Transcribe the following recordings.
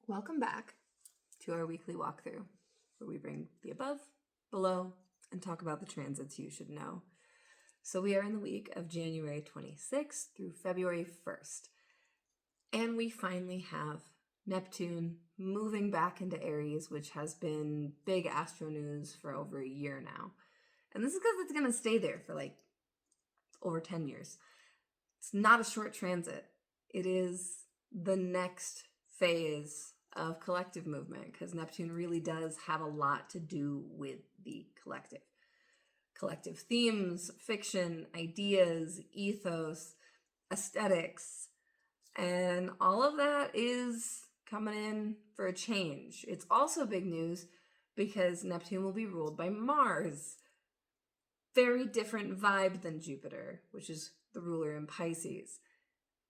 Welcome back to our weekly walkthrough, where we bring the above, below, and talk about the transits you should know. So we are in the week of January 26th through February 1st. And we finally have Neptune moving back into Aries, which has been big astro news for over a year now. And this is because it's going to stay there for over 10 years. It's not a short transit. It is the next phase of collective movement, because Neptune really does have a lot to do with the collective. Collective themes, fiction, ideas, ethos, aesthetics, and all of that is coming in for a change. It's also big news because Neptune will be ruled by Mars. Very different vibe than Jupiter, which is the ruler in Pisces.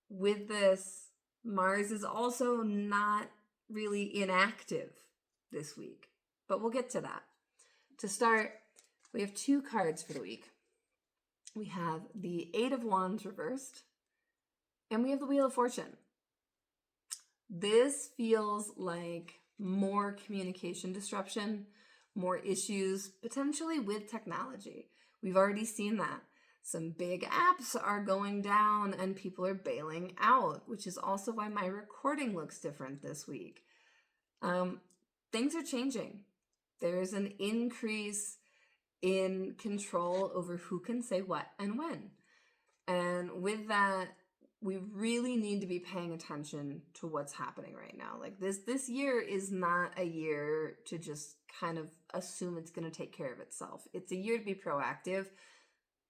With this, Mars is also not really inactive this week, but we'll get to that. To start, we have two cards for the week. We have the Eight of Wands reversed, and we have the Wheel of Fortune. This feels like more communication disruption, more issues, potentially with technology. We've already seen that. Some big apps are going down and people are bailing out, which is also why my recording looks different this week. Things are changing. There's an increase in control over who can say what and when. And with that, we really need to be paying attention to what's happening right now. Like this year is not a year to just kind of assume it's going to take care of itself. It's a year to be proactive.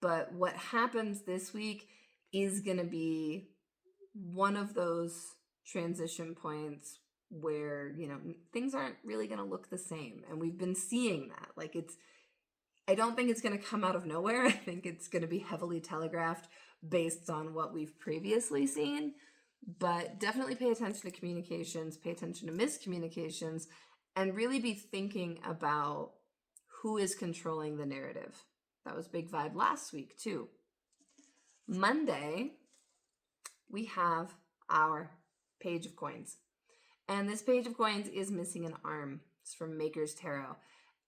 But what happens this week is going to be one of those transition points where, things aren't really going to look the same. And we've been seeing that. I don't think it's going to come out of nowhere. I think it's going to be heavily telegraphed based on what we've previously seen. But definitely pay attention to communications, pay attention to miscommunications, and really be thinking about who is controlling the narrative. That was big vibe last week too. Monday, we have our Page of Coins. And this Page of Coins is missing an arm. It's from Maker's Tarot.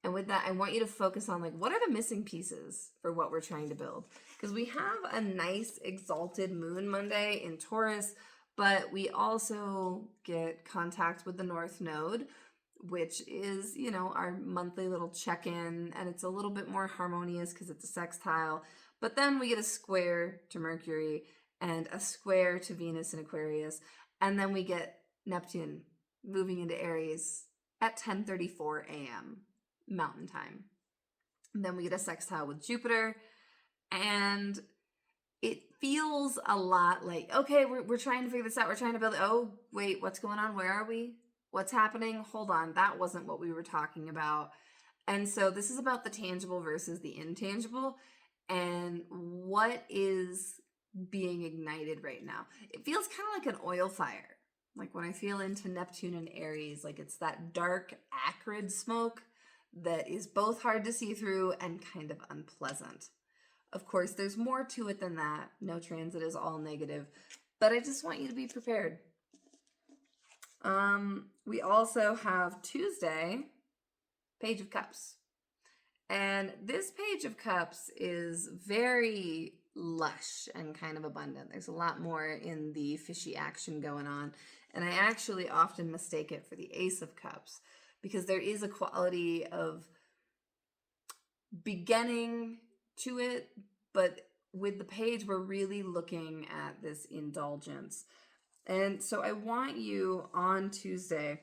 And with that, I want you to focus on what are the missing pieces for what we're trying to build? Because we have a nice exalted moon Monday in Taurus, but we also get contact with the North Node, which is, our monthly little check-in, and it's a little bit more harmonious because it's a sextile. But then we get a square to Mercury and a square to Venus in Aquarius, and then we get Neptune moving into Aries at 10:34 a.m. Mountain Time. And then we get a sextile with Jupiter, and it feels a lot like, okay, we're trying to figure this out. We're trying to build it. Oh, wait, what's going on? Where are we? What's happening? Hold on, that wasn't what we were talking about. And so this is about the tangible versus the intangible and what is being ignited right now. It feels kind of like an oil fire. Like when I feel into Neptune and Aries, it's that dark, acrid smoke that is both hard to see through and kind of unpleasant. Of course, there's more to it than that. No transit is all negative, but I just want you to be prepared. We also have Tuesday, Page of Cups. And this Page of Cups is very lush and kind of abundant. There's a lot more in the fishy action going on. And I actually often mistake it for the Ace of Cups because there is a quality of beginning to it, but with the page, we're really looking at this indulgence. And so I want you on Tuesday,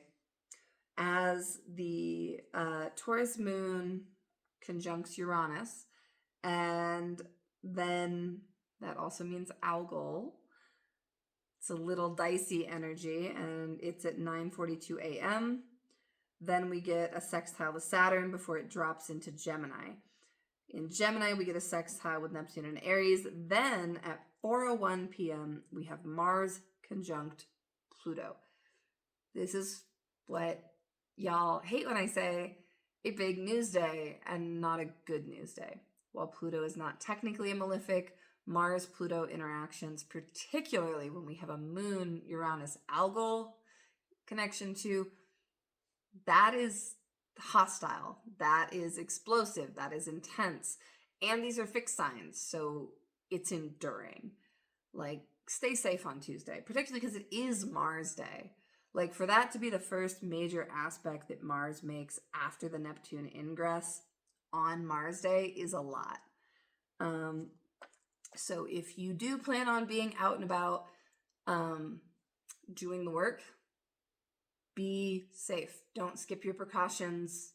as the Taurus moon conjuncts Uranus, and then that also means Algol. It's a little dicey energy, and it's at 9:42 a.m. Then we get a sextile with Saturn before it drops into Gemini. In Gemini, we get a sextile with Neptune and Aries. Then at 4:01 p.m., we have Mars conjunct Pluto. This is what y'all hate when I say a big news day and not a good news day. While Pluto is not technically a malefic, Mars-Pluto interactions, particularly when we have a moon-Uranus algol, connection to that is hostile, that is explosive, that is intense. And these are fixed signs, so it's enduring. Like, stay safe on Tuesday, particularly because it is Mars Day. Like, for that to be the first major aspect that Mars makes after the Neptune ingress on Mars Day is a lot. So if you do plan on being out and about, doing the work, be safe. Don't skip your precautions.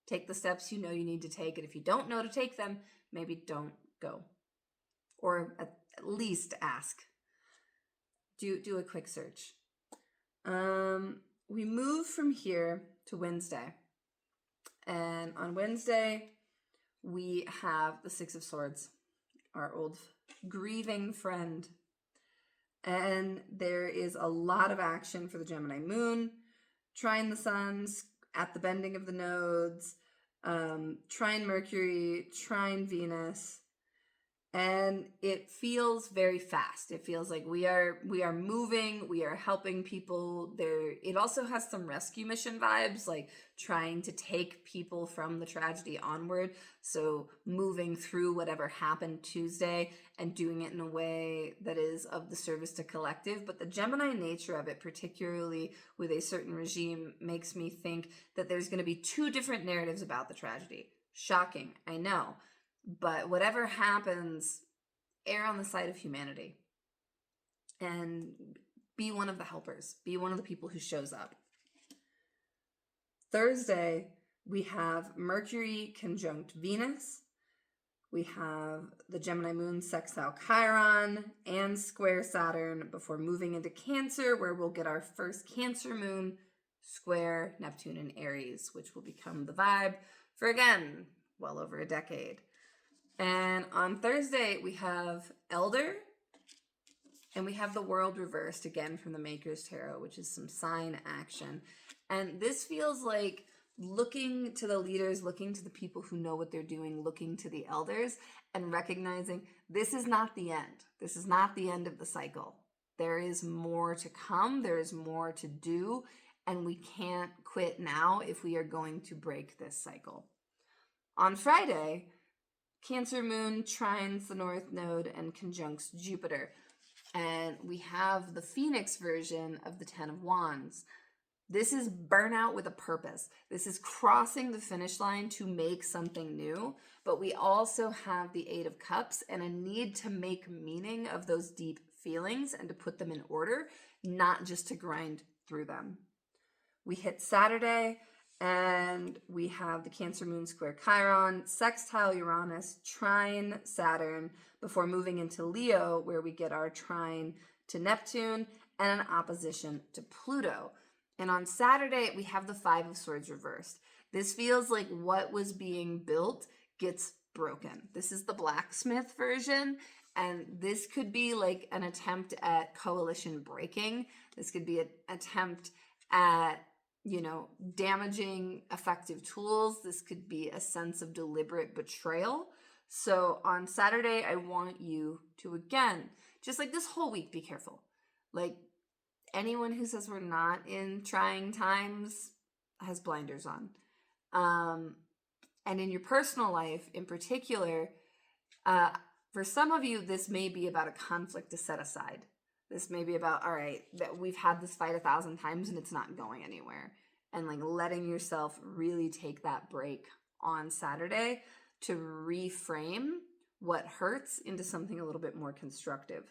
Take the steps you know you need to take. And if you don't know to take them, maybe don't go. Or at least ask. Do a quick search. We move from here to Wednesday. And on Wednesday, we have the Six of Swords, our old grieving friend. And there is a lot of action for the Gemini moon, trine the suns at the bending of the nodes, trine Mercury, trine Venus. And it feels very fast. It feels like we are moving, we are helping people. It also has some rescue mission vibes, like trying to take people from the tragedy onward. So moving through whatever happened Tuesday and doing it in a way that is of the service to collective. But the Gemini nature of it, particularly with a certain regime, makes me think that there's going to be two different narratives about the tragedy. Shocking, I know. But whatever happens, err on the side of humanity and be one of the helpers. Be one of the people who shows up. Thursday, we have Mercury conjunct Venus. We have the Gemini moon sextile Chiron and square Saturn before moving into Cancer, where we'll get our first Cancer moon square Neptune and Aries, which will become the vibe for, again, well over a decade. And on Thursday, we have Elder, and we have the World reversed, again, from the Maker's Tarot, which is some sign action. And this feels like looking to the leaders, looking to the people who know what they're doing, looking to the elders, and recognizing this is not the end. This is not the end of the cycle. There is more to come. There is more to do, and we can't quit now if we are going to break this cycle. On Friday, Cancer moon trines the North Node and conjuncts Jupiter. And we have the Phoenix version of the Ten of Wands. This is burnout with a purpose. This is crossing the finish line to make something new. But we also have the Eight of Cups and a need to make meaning of those deep feelings and to put them in order, not just to grind through them. We hit Saturday, and we have the Cancer moon square Chiron, sextile Uranus, trine Saturn, before moving into Leo, where we get our trine to Neptune and an opposition to Pluto. And on Saturday, we have the Five of Swords reversed. This feels like what was being built gets broken. This is the blacksmith version, and this could be like an attempt at coalition breaking. This could be an attempt at damaging effective tools. This could be a sense of deliberate betrayal. So on Saturday, I want you to, again, just like this whole week, be careful. Like, anyone who says we're not in trying times has blinders on. And in your personal life in particular, for some of you, this may be about a conflict to set aside. This may be about, all right, that we've had this fight 1,000 times and it's not going anywhere. And like letting yourself really take that break on Saturday to reframe what hurts into something a little bit more constructive.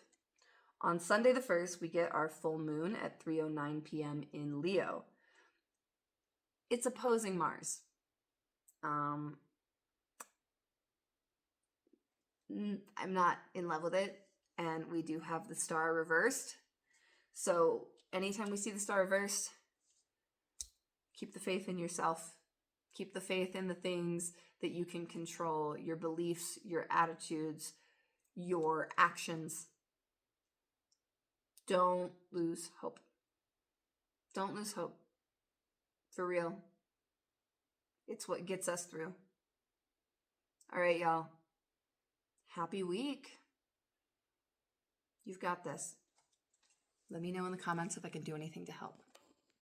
On Sunday the 1st, we get our full moon at 3:09 p.m. in Leo. It's opposing Mars. I'm not in love with it. And we do have the star reversed. So anytime we see the star reversed, keep the faith in yourself. Keep the faith in the things that you can control, your beliefs, your attitudes, your actions. Don't lose hope. Don't lose hope. For real. It's what gets us through. All right, y'all. Happy week. You've got this. Let me know in the comments if I can do anything to help.